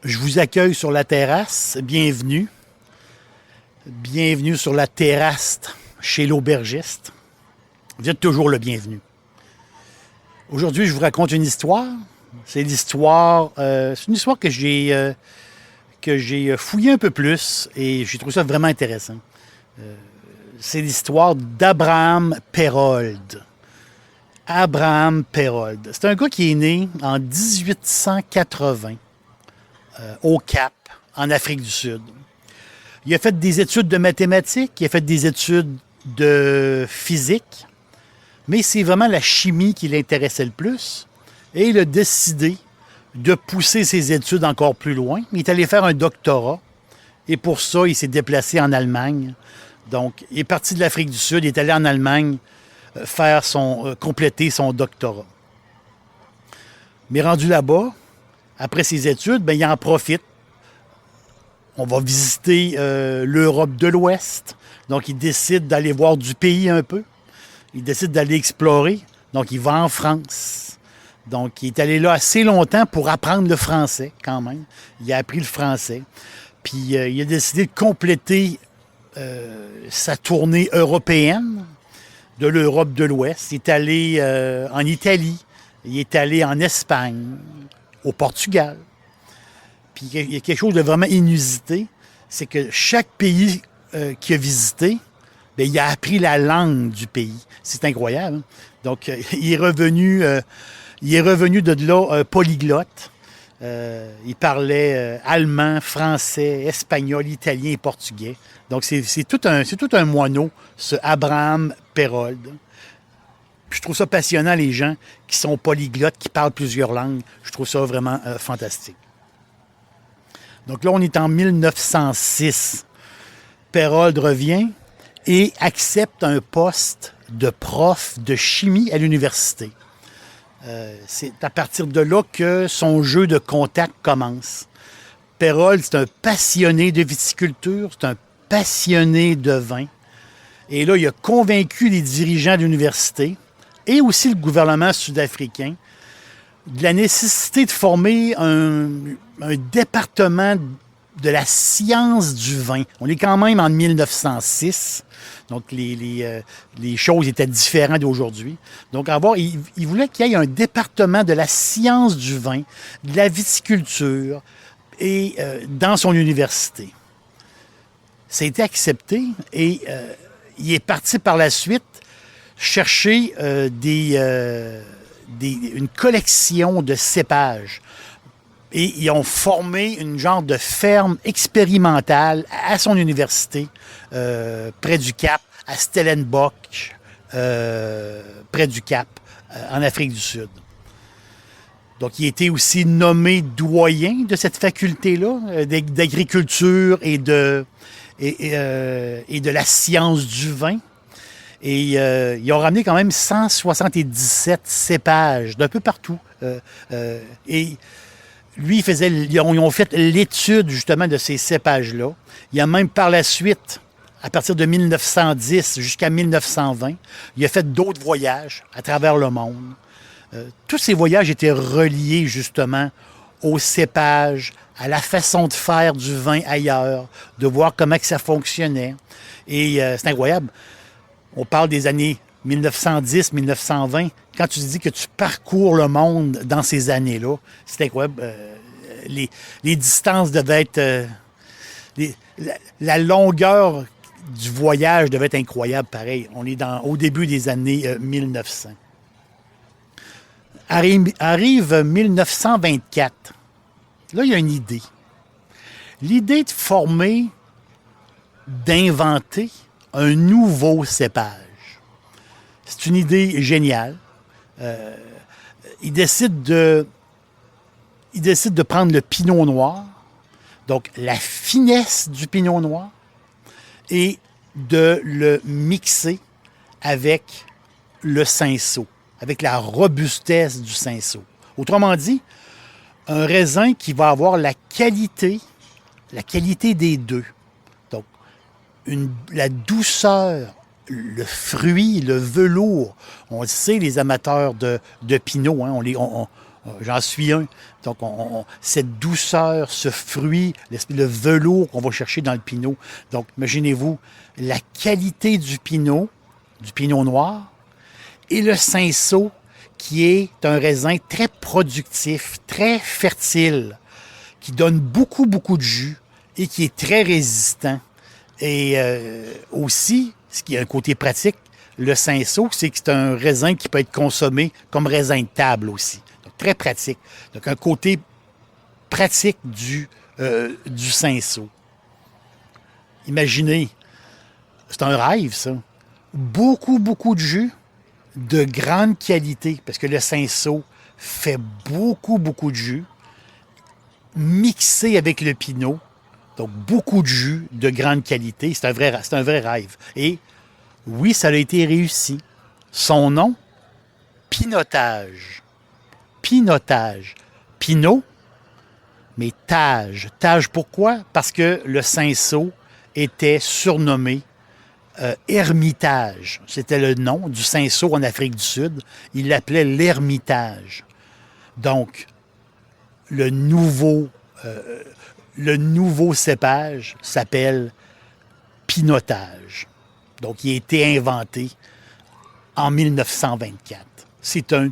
Je vous accueille sur la terrasse. Bienvenue. Bienvenue sur la terrasse chez l'aubergiste. Vous êtes toujours le bienvenu. Aujourd'hui, je vous raconte une histoire. C'est une histoire que j'ai fouillée un peu plus et j'ai trouvé ça vraiment intéressant. C'est l'histoire d'Abraham Perold. Abraham Perold. C'est un gars qui est né en 1880 au Cap, en Afrique du Sud. Il a fait des études de mathématiques, il a fait des études de physique, mais c'est vraiment la chimie qui l'intéressait le plus. Et il a décidé de pousser ses études encore plus loin. Il est allé faire un doctorat. Et pour ça, il s'est déplacé en Allemagne. Donc, il est parti de l'Afrique du Sud, il est allé en Allemagne compléter son doctorat. Mais rendu là-bas, après ses études, ben, il en profite. On va visiter l'Europe de l'Ouest. Donc, il décide d'aller voir du pays un peu. Il décide d'aller explorer. Donc, il va en France. Donc, il est allé là assez longtemps pour apprendre le français, quand même. Il a appris le français. Puis, il a décidé de compléter sa tournée européenne de l'Europe de l'Ouest. Il est allé en Italie. Il est allé en Espagne, au Portugal. Puis, il y a quelque chose de vraiment inusité. C'est que chaque pays qu'il a visité, bien, il a appris la langue du pays. C'est incroyable. Hein? Donc, il est revenu de là polyglotte. Il parlait allemand, français, espagnol, italien et portugais. Donc, c'est tout un moineau, ce Abraham Perold. Puis je trouve ça passionnant, les gens qui sont polyglottes, qui parlent plusieurs langues. Je trouve ça vraiment fantastique. Donc là, on est en 1906. Perold revient et accepte un poste de prof de chimie à l'université. C'est à partir de là que son jeu de contact commence. Perold, c'est un passionné de viticulture, c'est un passionné de vin. Et là, il a convaincu les dirigeants de l'université et aussi le gouvernement sud-africain de la nécessité de former un département de la science du vin. On est quand même en 1906, donc les choses étaient différentes d'aujourd'hui. Donc, il voulait qu'il y ait un département de la science du vin, de la viticulture, et dans son université. Ça a été accepté et il est parti par la suite chercher une collection de cépages. Et ils ont formé une genre de ferme expérimentale à son université, près du Cap, à Stellenbosch, près du Cap, en Afrique du Sud. Donc, il a été aussi nommé doyen de cette faculté-là, d'agriculture et de la science du vin. Et ils ont ramené quand même 177 cépages d'un peu partout. Et lui, ils ont fait l'étude justement de ces cépages-là. Il a même par la suite, à partir de 1910 jusqu'à 1920, il a fait d'autres voyages à travers le monde. Tous ces voyages étaient reliés justement aux cépages, à la façon de faire du vin ailleurs, de voir comment que ça fonctionnait. Et c'est incroyable. On parle des années 1910-1920. Quand tu dis que tu parcours le monde dans ces années-là, c'est incroyable. Les distances devaient être... la longueur du voyage devait être incroyable, pareil. On est au début des années 1900. Arrive 1924. Là, il y a une idée. L'idée de former, d'inventer un nouveau cépage. C'est une idée géniale. Il décide de prendre le pinot noir, donc la finesse du pinot noir, et de le mixer avec le cinsault, avec la robustesse du cinsault. Autrement dit, un raisin qui va avoir la qualité des deux. Donc, la douceur, le fruit, le velours. On le sait, les amateurs de pinot, hein, J'en suis un. Donc, cette douceur, ce fruit, le velours qu'on va chercher dans le pinot. Donc, imaginez-vous la qualité du pinot noir, et le cinsault, qui est un raisin très productif, très fertile, qui donne beaucoup, beaucoup de jus et qui est très résistant. Et aussi, ce qui a un côté pratique, le cinsault, c'est que c'est un raisin qui peut être consommé comme raisin de table aussi. Donc, très pratique. Donc, un côté pratique du cinsault. Imaginez, c'est un rêve, ça. Beaucoup, beaucoup de jus de grande qualité, parce que le cinsault fait beaucoup, beaucoup de jus, mixé avec le pinot, donc beaucoup de jus de grande qualité. C'est un vrai rêve. Et oui, ça a été réussi. Son nom, Pinotage. Pinotage. Pinot, mais Tage. Tage pourquoi? Parce que le cinsault était surnommé Hermitage. C'était le nom du cinsault en Afrique du Sud. Il l'appelait l'Hermitage. Donc, le nouveau cépage s'appelle Pinotage. Donc, il a été inventé en 1924. C'est un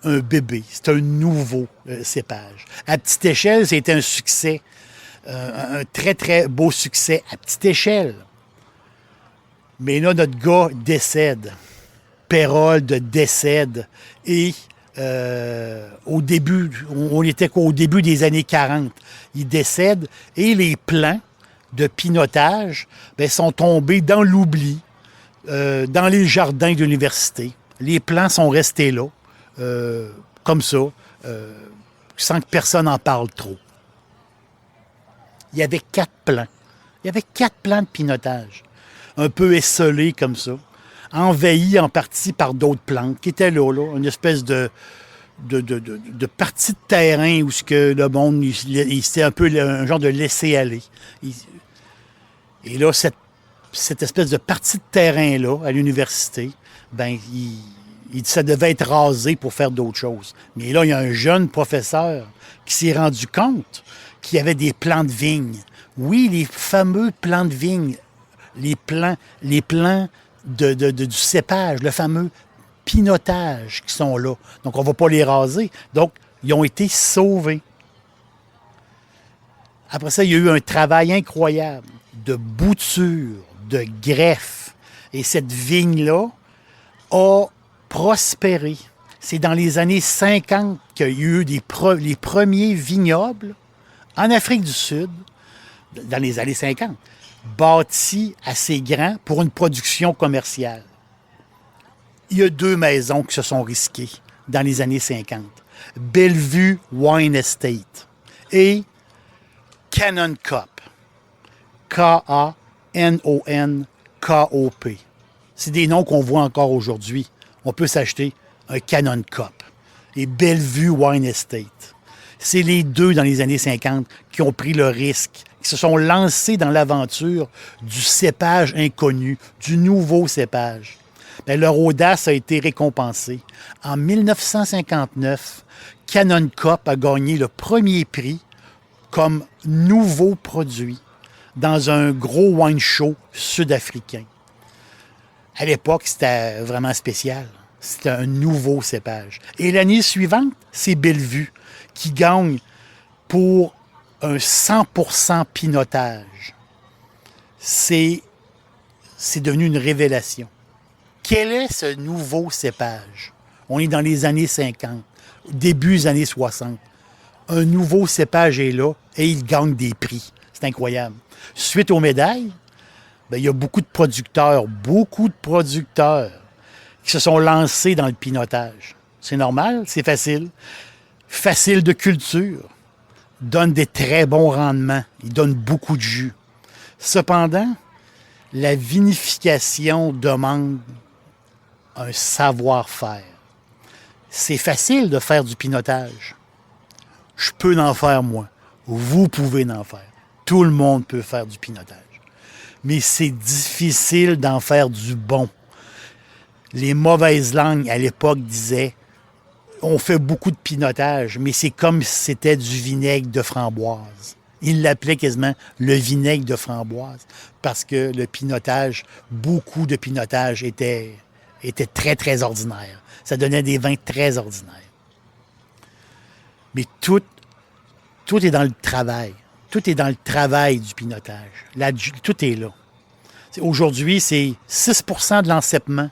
bébé, c'est un nouveau cépage. À petite échelle, c'était un succès, un très, très beau succès à petite échelle. Mais là, notre gars décède. Pérold décède. Et au début, on était au début des années 40. Il décède et les plans de pinotage sont tombés dans l'oubli, dans les jardins de l'université. Les plans sont restés là, comme ça, sans que personne en parle trop. Il y avait 4 plans. Il y avait 4 plans de pinotage. Un peu esselés comme ça, envahis en partie par d'autres plantes qui étaient là, une espèce de partie de terrain où ce que le monde, c'était un peu un genre de laisser-aller. Et là, cette espèce de partie de terrain-là, à l'université, ça devait être rasé pour faire d'autres choses. Mais là, il y a un jeune professeur qui s'est rendu compte qu'il y avait des plants de vigne. Oui, les fameux plants de vigne, les plants du cépage, le fameux pinotage qui sont là. Donc, on ne va pas les raser. Donc, ils ont été sauvés. Après ça, il y a eu un travail incroyable de bouture, de greffe. Et cette vigne-là a prospéré. C'est dans les années 50 qu'il y a eu les premiers vignobles en Afrique du Sud, dans les années 50, bâtis assez grands pour une production commerciale. Il y a 2 maisons qui se sont risquées dans les années 50. Bellevue Wine Estate et Cannon Cop. K-A-N-O-N-K-O-P. C'est des noms qu'on voit encore aujourd'hui. On peut s'acheter un Cannon Cop et Bellevue Wine Estate. C'est les 2 dans les années 50 qui ont pris le risque, qui se sont lancés dans l'aventure du cépage inconnu, du nouveau cépage. Bien, leur audace a été récompensée. En 1959, Cannon Cop a gagné le premier prix comme nouveau produit dans un gros wine show sud-africain. À l'époque, c'était vraiment spécial. C'était un nouveau cépage. Et l'année suivante, c'est Bellevue qui gagne pour un 100% pinotage. C'est devenu une révélation. Quel est ce nouveau cépage? On est dans les années 50, début des années 60. Un nouveau cépage est là et il gagne des prix. C'est incroyable. Suite aux médailles, il y a beaucoup de producteurs qui se sont lancés dans le pinotage. C'est normal, c'est facile. Facile de culture. Donne des très bons rendements. Il donne beaucoup de jus. Cependant, la vinification demande un savoir-faire. C'est facile de faire du pinotage. Je peux en faire, moi. Vous pouvez en faire. Tout le monde peut faire du pinotage. Mais c'est difficile d'en faire du bon. Les mauvaises langues, à l'époque, disaient On fait beaucoup de pinotage, mais c'est comme si c'était du vinaigre de framboise. Ils l'appelaient quasiment le vinaigre de framboise parce que le pinotage, beaucoup de pinotage était très, très ordinaire. Ça donnait des vins très ordinaires. Mais tout est dans le travail. Tout est dans le travail du pinotage. Là, tout est là. Aujourd'hui, c'est 6 de l'encépement.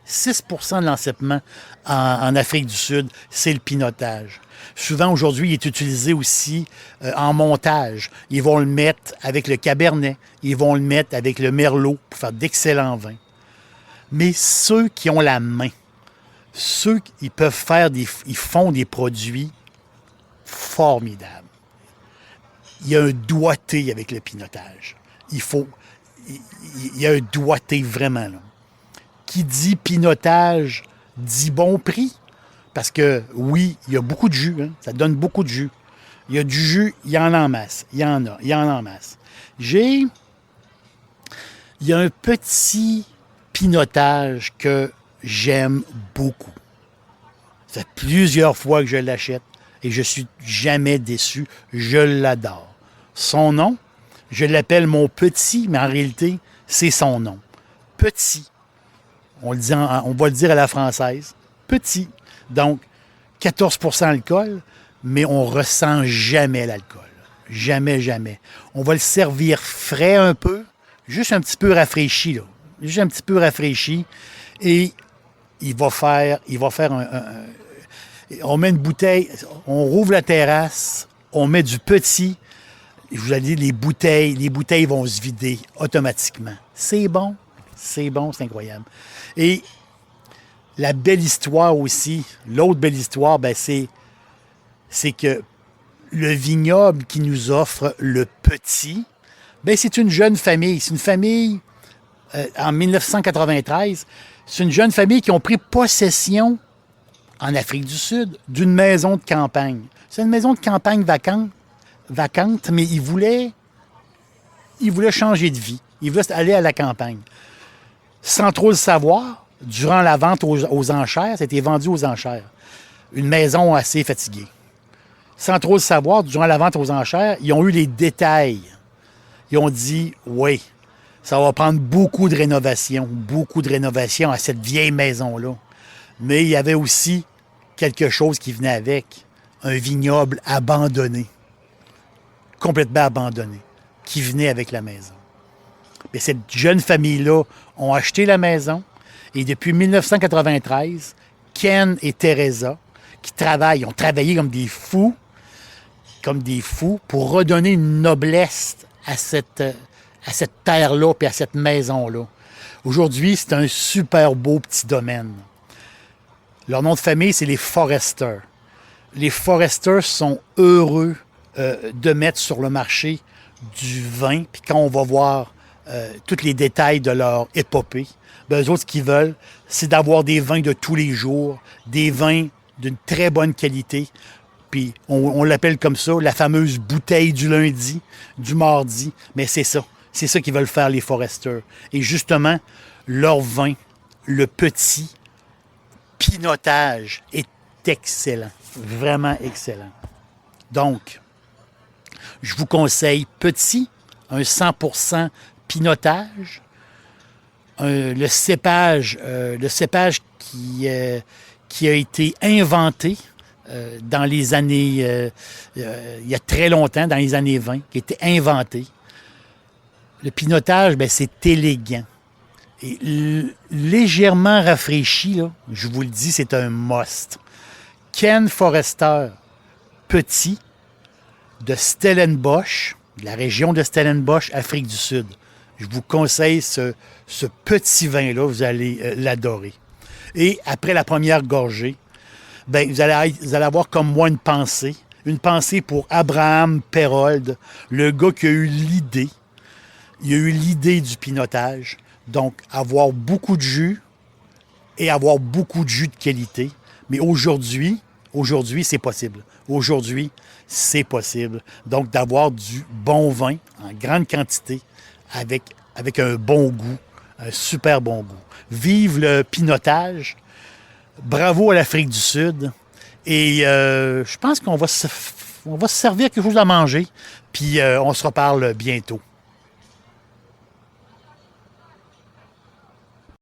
6 de l'encépement en Afrique du Sud, c'est le pinotage. Souvent, aujourd'hui, il est utilisé aussi en montage. Ils vont le mettre avec le cabernet. Ils vont le mettre avec le merlot pour faire d'excellents vins. Mais ceux qui ont la main, ceux qui peuvent faire ils font des produits formidables. Il y a un doigté avec le pinotage. Il y a un doigté vraiment là. Qui dit pinotage dit bon prix. Parce que oui, il y a beaucoup de jus. Hein? Ça donne beaucoup de jus. Il y a du jus, il y en a en masse. Il y en a en masse. Il y a un petit pinotage que j'aime beaucoup. Ça fait plusieurs fois que je l'achète et je suis jamais déçu. Je l'adore. Son nom, je l'appelle mon petit, mais en réalité, c'est son nom. Petit. On va le dire à la française. Petit. Donc, 14 % d'alcool, mais on ne ressent jamais l'alcool. Jamais, jamais. On va le servir frais un peu, juste un petit peu rafraîchi, là. Juste un petit peu rafraîchi. Et il va faire on met une bouteille, on rouvre la terrasse, on met du petit. Je vous ai dit, les bouteilles vont se vider automatiquement. C'est bon, c'est incroyable. Et la belle histoire aussi, l'autre belle histoire, ben c'est que le vignoble qui nous offre le petit, ben c'est une jeune famille. C'est une famille, en 1993, c'est une jeune famille qui ont pris possession en Afrique du Sud d'une maison de campagne. C'est une maison de campagne vacante, mais ils voulaient changer de vie. Ils voulaient aller à la campagne. Sans trop le savoir, durant la vente aux enchères, c'était vendu aux enchères. Une maison assez fatiguée. Sans trop le savoir, durant la vente aux enchères, ils ont eu les détails. Ils ont dit, oui, ça va prendre beaucoup de rénovation à cette vieille maison-là. Mais il y avait aussi quelque chose qui venait avec, un vignoble abandonné, complètement abandonné, qui venait avec la maison. Mais cette jeune famille-là ont acheté la maison et depuis 1993, Ken et Teresa, ont travaillé comme des fous pour redonner une noblesse à cette terre-là et à cette maison-là. Aujourd'hui, c'est un super beau petit domaine. Leur nom de famille, c'est les Forester. Les Forester sont heureux de mettre sur le marché du vin. Puis quand on va voir tous les détails de leur épopée, ben, eux autres, ce qu'ils veulent, c'est d'avoir des vins de tous les jours, des vins d'une très bonne qualité. Puis on l'appelle comme ça, la fameuse bouteille du lundi, du mardi. Mais c'est ça. C'est ça qu'ils veulent faire, les Forester. Et justement, leur vin, le petit pinotage, est excellent. Vraiment excellent. Donc, je vous conseille petit, un 100% pinotage. Le cépage qui a été inventé dans les années, il y a très longtemps, dans les années 20, qui a été inventé. Le pinotage, ben, c'est élégant. Et légèrement rafraîchi, là, je vous le dis, c'est un must. Ken Forester, petit, de Stellenbosch, de la région de Stellenbosch, Afrique du Sud. Je vous conseille ce petit vin-là, vous allez l'adorer. Et après la première gorgée, ben, vous allez avoir comme moi une pensée pour Abraham Perold, le gars qui a eu l'idée. Il a eu l'idée du pinotage. Donc, avoir beaucoup de jus et avoir beaucoup de jus de qualité. Mais aujourd'hui, c'est possible. Aujourd'hui, c'est possible. Donc, d'avoir du bon vin en grande quantité avec un bon goût, un super bon goût. Vive le pinotage. Bravo à l'Afrique du Sud. Et je pense on va se servir quelque chose à manger. Puis on se reparle bientôt.